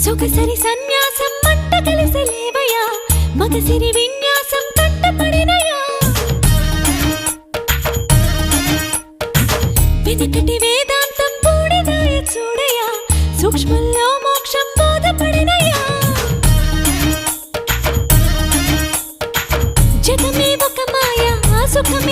సొగసరి సన్యాసం మంట కలిసి లేవయా మగసిరి విన్యాసం కట్టపడినయా వెనకటి వేదాంతం బూడిదాయ చూడయా సూక్ష్మంలో మోక్షం బోధపడినయా జగమే ఒక మాయ ఆ సుఖమే